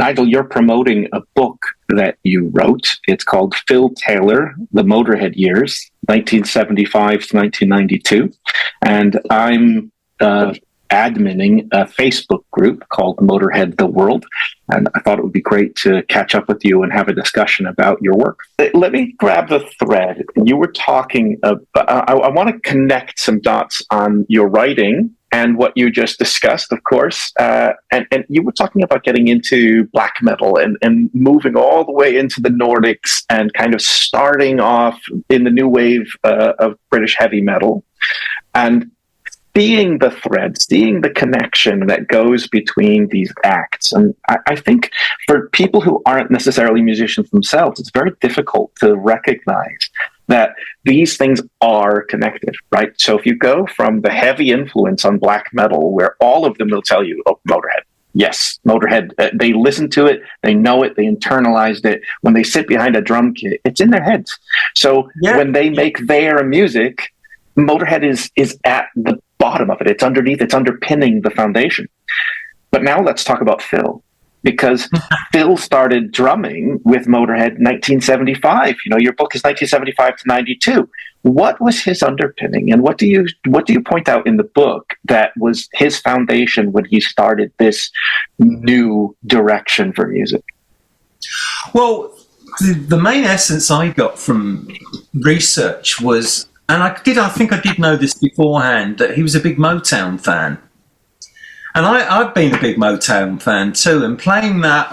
Nigel, you're promoting a book that you wrote. It's called Phil Taylor, The Motörhead Years, 1975 to 1992. And I'm adminning a Facebook group called Motörhead The World. And I thought it would be great to catch up with you and have a discussion about your work. Let me grab the thread. You were talking about, I want to connect some dots on your writing and what you just discussed, of course. And you were talking about getting into black metal and moving all the way into the Nordics and kind of starting off in the new wave of British heavy metal. And seeing the thread, seeing the connection that goes between these acts. And I think for people who aren't necessarily musicians themselves, it's very difficult to recognize that these things are connected, right? So if you go from the heavy influence on black metal, where all of them will tell you, oh, Motörhead. Yes, Motörhead, they listen to it, they know it, they internalized it. When they sit behind a drum kit, it's in their heads. So when they make their music, Motörhead is at the bottom of it. It's underneath, it's underpinning the foundation. But now let's talk about Phil, because Phil started drumming with Motörhead in 1975. You know, your book is 1975 to 92. What was his underpinning, and what do you point out in the book that was his foundation when he started this new direction for music? Well, the main essence I got from research was, and I think I did know this beforehand, that he was a big Motown fan. And I've been a big Motown fan too, and playing that,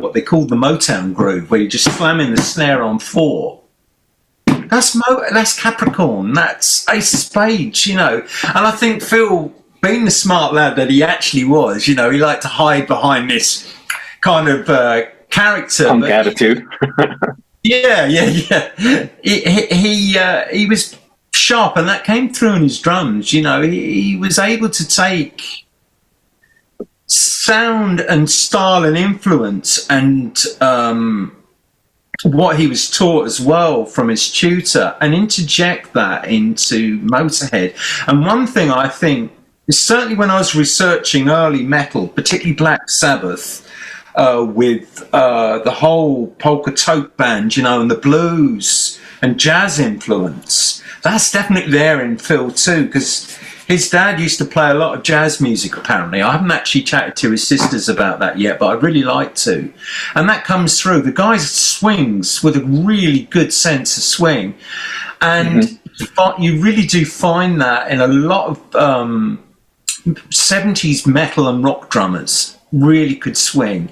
what they call the Motown groove, where you just slamming the snare on 4. That's Capricorn, that's Ace of Spades, you know. And I think Phil, being the smart lad that he actually was, you know, he liked to hide behind this kind of character. Punk attitude. Yeah. He was sharp, and that came through in his drums. You know, he was able to take sound and style and influence and what he was taught as well from his tutor, and interject that into Motörhead. And one thing I think is, certainly when I was researching early metal, particularly Black Sabbath, with the whole polka tote band, you know, and the blues and jazz influence, that's definitely there in Phil too, because his dad used to play a lot of jazz music, apparently. I haven't actually chatted to his sisters about that yet, but I'd really like to. And that comes through. The guy swings with a really good sense of swing. And you really do find that in a lot of 70s metal and rock drummers really could swing.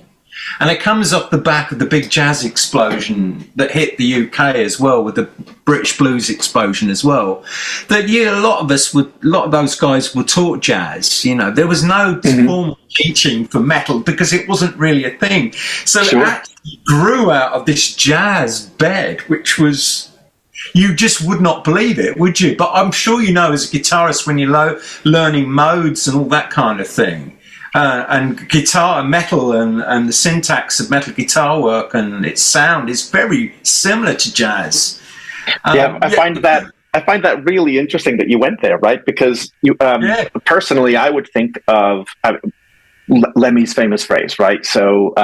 And it comes off the back of the big jazz explosion that hit the UK as well, with the British blues explosion as well. That a lot of those guys were taught jazz. You know, there was no formal teaching for metal because it wasn't really a thing. So it actually grew out of this jazz bed, which was, you just would not believe it, would you? But I'm sure you know, as a guitarist, when you're learning modes and all that kind of thing. And guitar and metal and the syntax of metal guitar work and its sound is very similar to jazz. I find that really interesting that you went there, right? Because you, personally, I would think of Lemmy's famous phrase, right? So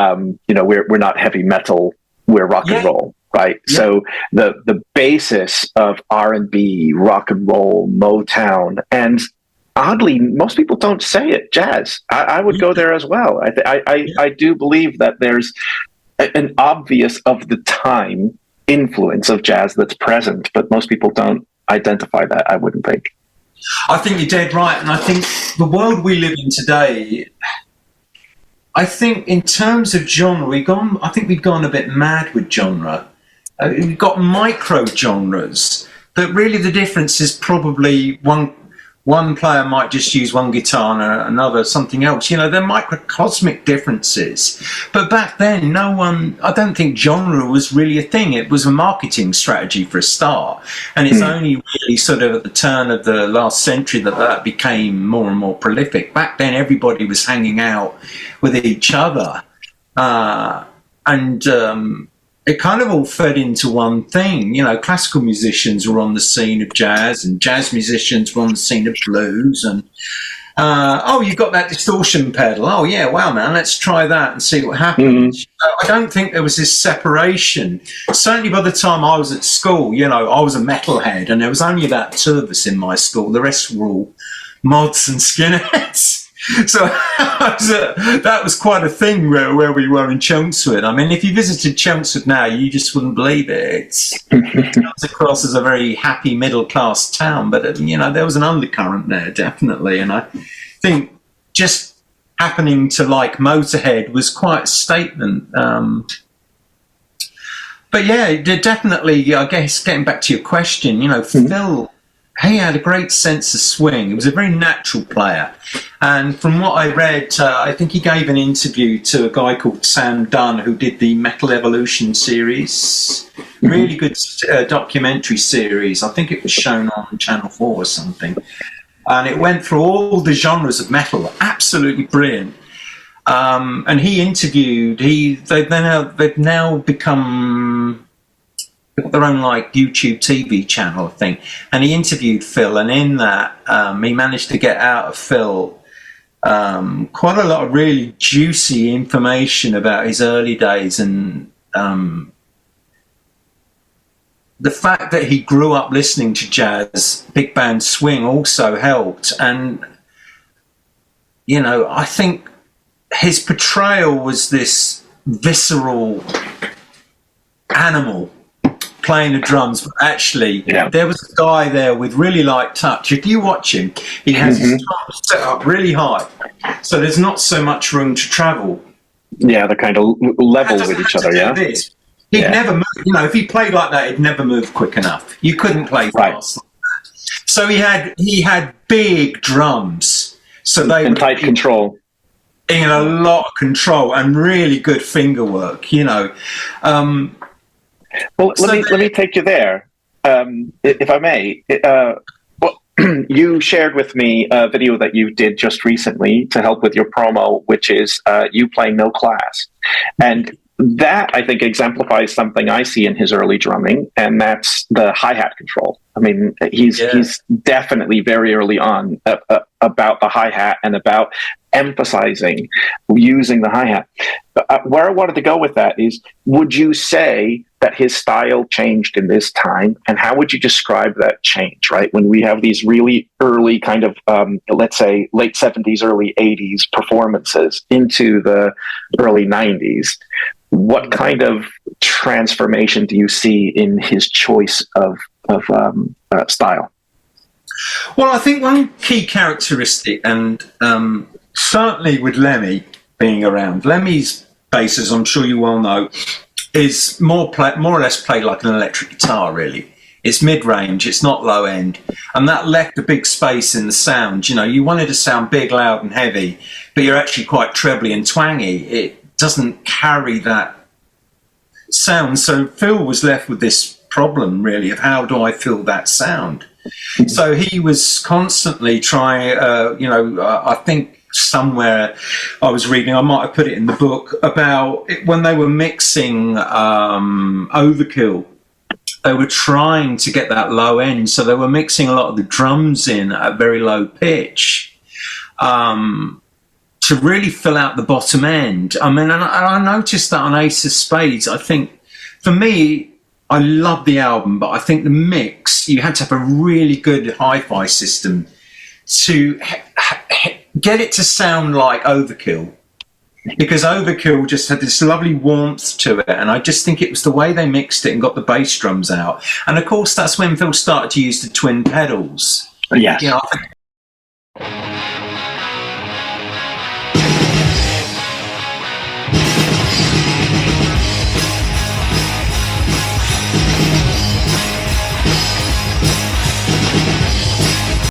you know, we're not heavy metal, we're rock and roll. Right. Yeah. So the basis of R&B, rock and roll, Motown, and oddly, most people don't say it, jazz. I would go there as well. I do believe that there's an obvious of the time influence of jazz that's present, but most people don't identify that, I wouldn't think. I think you're dead right. And I think the world we live in today, I think in terms of genre, we've gone a bit mad with genre. We've got micro genres, but really the difference is probably one player might just use one guitar and another something else. You know, they're microcosmic differences. But back then, I don't think genre was really a thing. It was a marketing strategy for a start. And it's only really sort of at the turn of the last century that became more and more prolific. Back then, everybody was hanging out with each other. It kind of all fed into one thing. You know, classical musicians were on the scene of jazz, and jazz musicians were on the scene of blues, and oh, you've got that distortion pedal. Oh, yeah, wow, man, let's try that and see what happens. I don't think there was this separation. Certainly by the time I was at school, you know, I was a metalhead, and there was only about 2 of us in my school. The rest were all mods and skinheads. So that was quite a thing where we were in Chelmsford. I mean, if you visited Chelmsford now, you just wouldn't believe it. It comes across as a very happy middle-class town, but, you know, there was an undercurrent there, definitely. And I think just happening to like Motörhead was quite a statement. But yeah, definitely, I guess, getting back to your question, you know, Phil, he had a great sense of swing. He was a very natural player. And from what I read, I think he gave an interview to a guy called Sam Dunn, who did the Metal Evolution series. Really good documentary series. I think it was shown on Channel 4 or something. And it went through all the genres of metal. Absolutely brilliant. And he interviewed, they've now become their own like YouTube TV channel, I think, and he interviewed Phil, and in that he managed to get out of Phil quite a lot of really juicy information about his early days, and the fact that he grew up listening to jazz, big band swing also helped. And you know, I think his portrayal was this visceral animal playing the drums, but actually there was a guy there with really light touch. If you watch him, he has his drums set up really high, so there's not so much room to travel. Yeah, they're kind of level with each other, yeah? He'd never move, you know, if he played like that, he'd never move quick enough. You couldn't play fast like that. So he had big drums, so they in tight control. In a lot of control and really good finger work, you know. Well, let me take you there, if I may. You shared with me a video that you did just recently to help with your promo, which is you playing no class. And that, I think, exemplifies something I see in his early drumming, and that's the hi-hat control. I mean, he's definitely very early on about the hi-hat and about emphasizing using the hi-hat. Where I wanted to go with that is, would you say that his style changed in this time, and how would you describe that change, right? When we have these really early kind of, let's say, late 70s, early 80s performances into the early 90s, what kind of transformation do you see in his choice of style? Well, I think one key characteristic, and certainly with Lemmy being around, Lemmy's bass, as I'm sure you well know, is more or less played like an electric guitar, really. It's mid-range, it's not low-end, and that left a big space in the sound. You know, you wanted to sound big, loud and heavy, but you're actually quite trebly and twangy. It doesn't carry that sound. So Phil was left with this problem, really, of how do I fill that sound? So he was constantly trying, I think somewhere I was reading, I might have put it in the book, about it, when they were mixing Overkill, they were trying to get that low end, so they were mixing a lot of the drums in at a very low pitch to really fill out the bottom end. I mean, and I noticed that on Ace of Spades. I think, for me, I love the album, but I think the mix, you had to have a really good hi-fi system to get it to sound like Overkill, because Overkill just had this lovely warmth to it, and I just think it was the way they mixed it and got the bass drums out. And of course, that's when Phil started to use the twin pedals. Yes. You know,